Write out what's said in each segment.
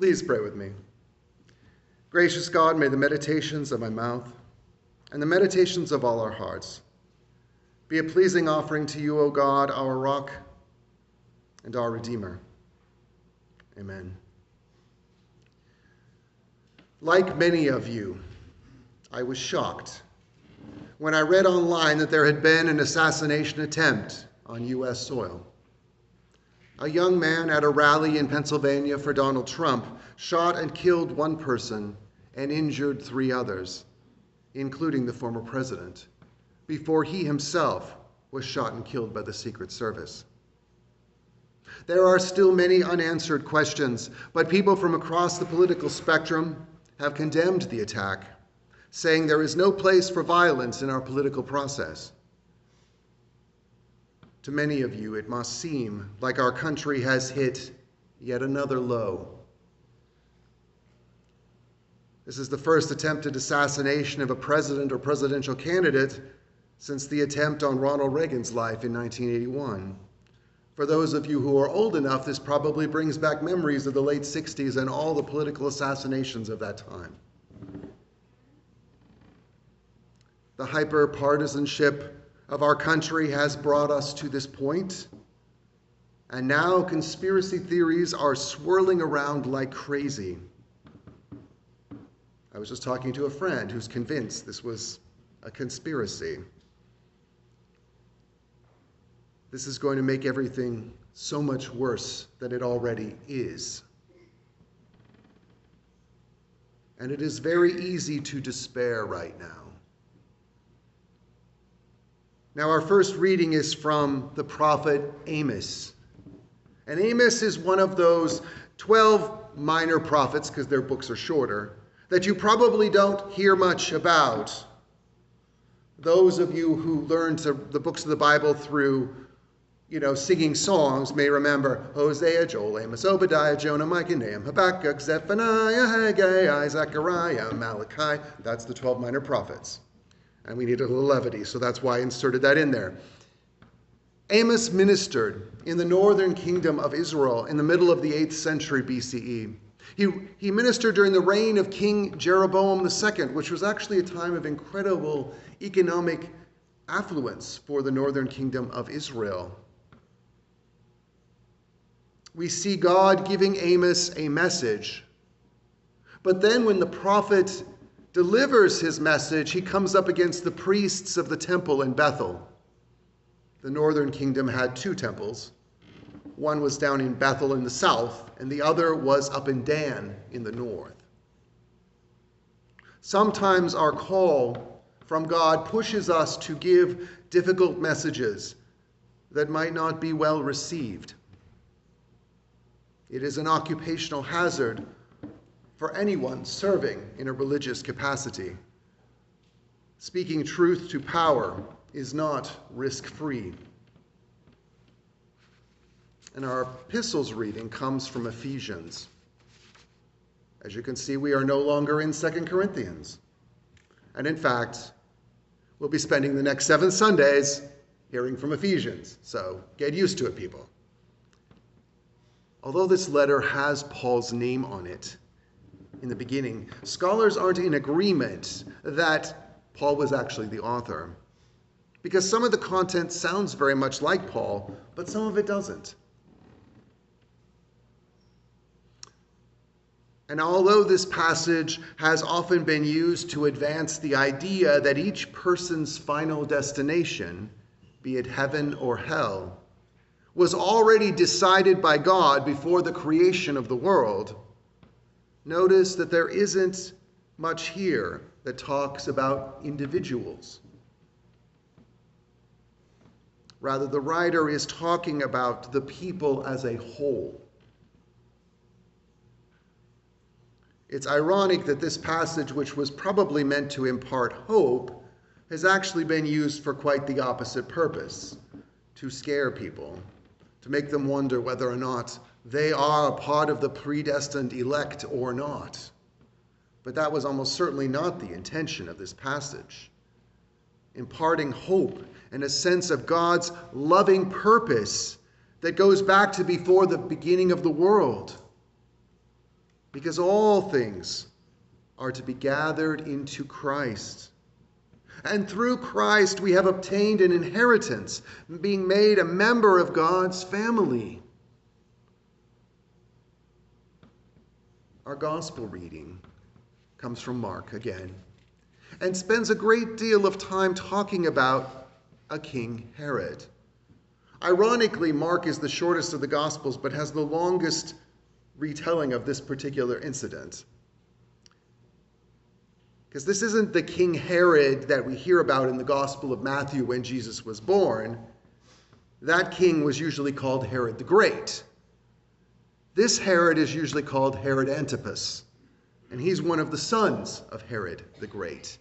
Please pray with me. Gracious God, may the meditations of my mouth and the meditations of all our hearts be a pleasing offering to you, O God, our rock and our Redeemer. Amen. Like many of you, I was shocked when I read online that there had been an assassination attempt on U.S. soil. A young man at a rally in Pennsylvania for Donald Trump shot and killed one person and injured 3 others, including the former president, before he himself was shot and killed by the Secret Service. There are still many unanswered questions, but people from across the political spectrum have condemned the attack, saying there is no place for violence in our political process. To many of you, it must seem like our country has hit yet another low. This is the first attempted assassination of a president or presidential candidate since the attempt on Ronald Reagan's life in 1981. For those of you who are old enough, this probably brings back memories of the late 60s and all the political assassinations of that time. The hyper-partisanship of our country has brought us to this point, and now conspiracy theories are swirling around like crazy. I was just talking to a friend who's convinced this was a conspiracy. This is going to make everything so much worse than it already is. And it is very easy to despair right now. Now, our first reading is from the prophet Amos. And Amos is one of those 12 minor prophets, because their books are shorter, that you probably don't hear much about. Those of you who learned the books of the Bible through, singing songs may remember Hosea, Joel, Amos, Obadiah, Jonah, Micah, Nahum, Habakkuk, Zephaniah, Haggai, Zechariah, Malachi. That's the 12 minor prophets. And we need a little levity, so that's why I inserted that in there. Amos ministered in the northern kingdom of Israel in the middle of the 8th century BCE. He ministered during the reign of King Jeroboam II, which was actually a time of incredible economic affluence for the northern kingdom of Israel. We see God giving Amos a message, but then when the prophet delivers his message, he comes up against the priests of the temple in Bethel. The northern kingdom had 2 temples. One was down in Bethel in the south, and the other was up in Dan in the north. Sometimes our call from God pushes us to give difficult messages that might not be well received. It is an occupational hazard for anyone serving in a religious capacity. Speaking truth to power is not risk-free. And our epistle's reading comes from Ephesians. As you can see, we are no longer in 2 Corinthians. And in fact, we'll be spending the next 7 Sundays hearing from Ephesians. So get used to it, people. Although this letter has Paul's name on it in the beginning, scholars aren't in agreement that Paul was actually the author, because some of the content sounds very much like Paul, but some of it doesn't. And although this passage has often been used to advance the idea that each person's final destination, be it heaven or hell, was already decided by God before the creation of the world, notice that there isn't much here that talks about individuals. Rather, the writer is talking about the people as a whole. It's ironic that this passage, which was probably meant to impart hope, has actually been used for quite the opposite purpose, to scare people, to make them wonder whether or not they are a part of the predestined elect or not. But that was almost certainly not the intention of this passage. Imparting hope and a sense of God's loving purpose that goes back to before the beginning of the world. because all things are to be gathered into Christ. And through Christ we have obtained an inheritance, being made a member of God's family. Our gospel reading comes from Mark again, and spends a great deal of time talking about a King Herod. Ironically, Mark is the shortest of the Gospels, but has the longest retelling of this particular incident. Because this isn't the King Herod that we hear about in the Gospel of Matthew when Jesus was born. That king was usually called Herod the Great. This Herod is usually called Herod Antipas, and he's one of the sons of Herod the Great.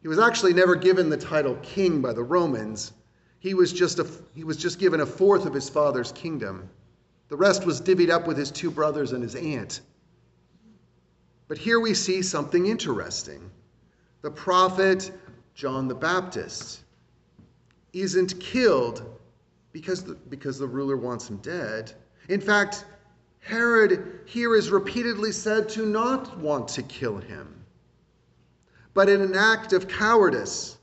He was actually never given the title king by the Romans. He was just given a fourth of his father's kingdom. The rest was divvied up with his two brothers and his aunt. But here we see something interesting. The prophet John the Baptist isn't killed because the ruler wants him dead. In fact, Herod here is repeatedly said to not want to kill him. But in an act of cowardice,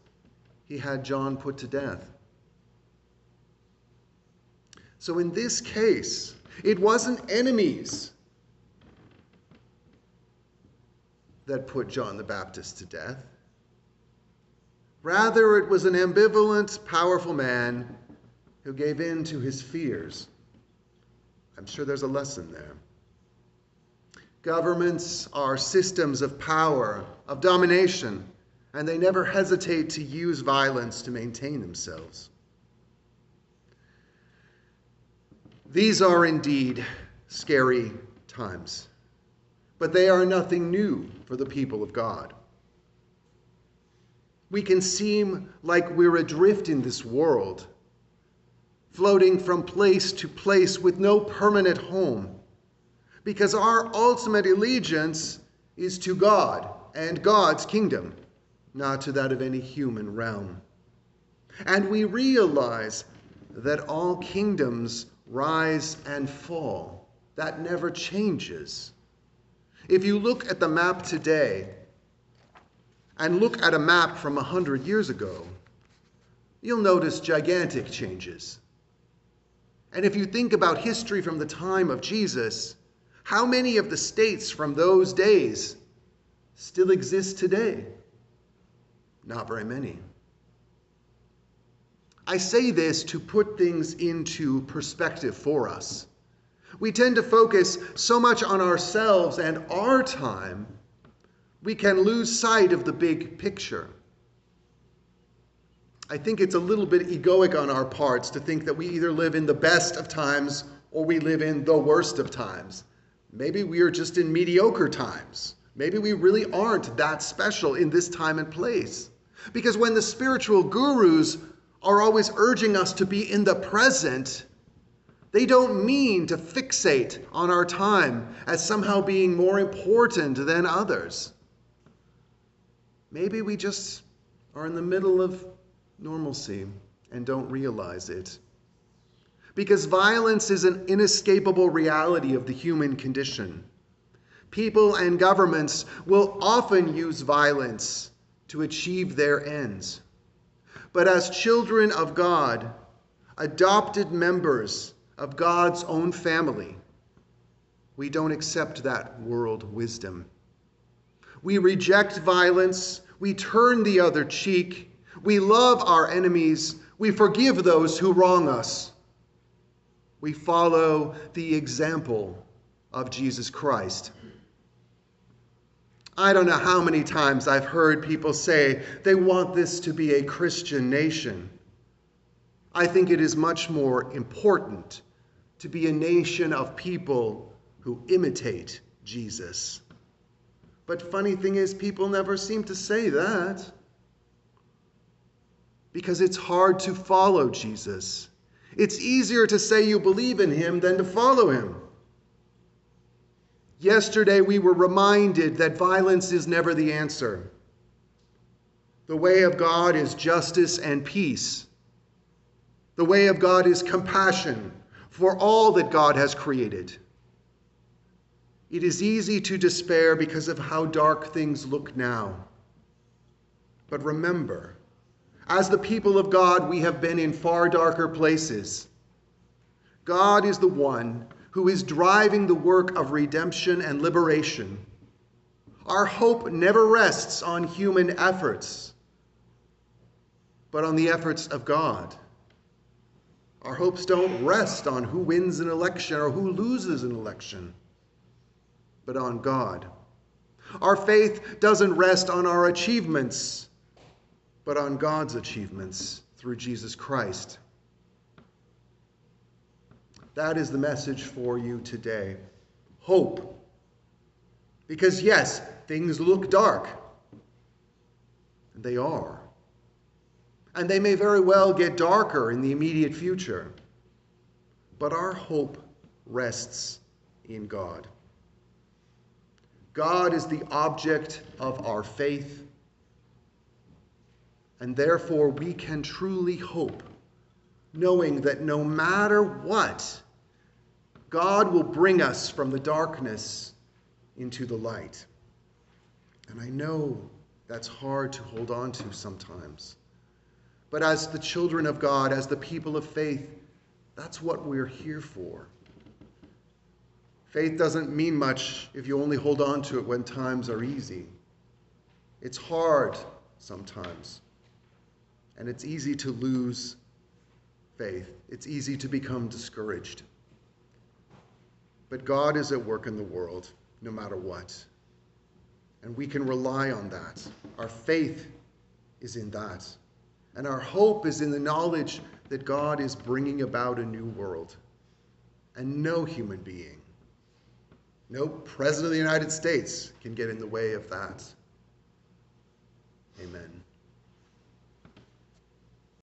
he had John put to death. So in this case, it wasn't enemies that put John the Baptist to death. Rather, it was an ambivalent, powerful man who gave in to his fears. I'm sure there's a lesson there. Governments are systems of power, of domination, and they never hesitate to use violence to maintain themselves. These are indeed scary times, but they are nothing new for the people of God. We can seem like we're adrift in this world, floating from place to place with no permanent home, because our ultimate allegiance is to God and God's kingdom, not to that of any human realm. And we realize that all kingdoms rise and fall. That never changes. If you look at the map today and look at a map from 100 years ago, you'll notice gigantic changes. And if you think about history from the time of Jesus, how many of the states from those days still exist today? Not very many. I say this to put things into perspective for us. We tend to focus so much on ourselves and our time, we can lose sight of the big picture. I think it's a little bit egoic on our parts to think that we either live in the best of times or we live in the worst of times. Maybe we are just in mediocre times. Maybe we really aren't that special in this time and place. Because when the spiritual gurus are always urging us to be in the present, they don't mean to fixate on our time as somehow being more important than others. Maybe we just are in the middle of normalcy and don't realize it. Because violence is an inescapable reality of the human condition. People and governments will often use violence to achieve their ends. But as children of God, adopted members of God's own family, we don't accept that world wisdom. We reject violence, we turn the other cheek, we love our enemies, we forgive those who wrong us. We follow the example of Jesus Christ. I don't know how many times I've heard people say they want this to be a Christian nation. I think it is much more important to be a nation of people who imitate Jesus. But funny thing is, people never seem to say that. Because it's hard to follow Jesus. It's easier to say you believe in him than to follow him. Yesterday, we were reminded that violence is never the answer. The way of God is justice and peace. The way of God is compassion for all that God has created. It is easy to despair because of how dark things look now. But remember, as the people of God, we have been in far darker places. God is the one who is driving the work of redemption and liberation. Our hope never rests on human efforts, but on the efforts of God. Our hopes don't rest on who wins an election or who loses an election, but on God. Our faith doesn't rest on our achievements, but on God's achievements through Jesus Christ. That is the message for you today. Hope. Because yes, things look dark. And they are. And they may very well get darker in the immediate future. But our hope rests in God. God is the object of our faith. And therefore we can truly hope, knowing that no matter what, God will bring us from the darkness into the light. And I know that's hard to hold on to sometimes. But as the children of God, as the people of faith, that's what we're here for. Faith doesn't mean much if you only hold on to it when times are easy. It's hard sometimes. And it's easy to lose faith. It's easy to become discouraged. But God is at work in the world, no matter what. And we can rely on that. Our faith is in that. And our hope is in the knowledge that God is bringing about a new world. And no human being, no president of the United States can get in the way of that.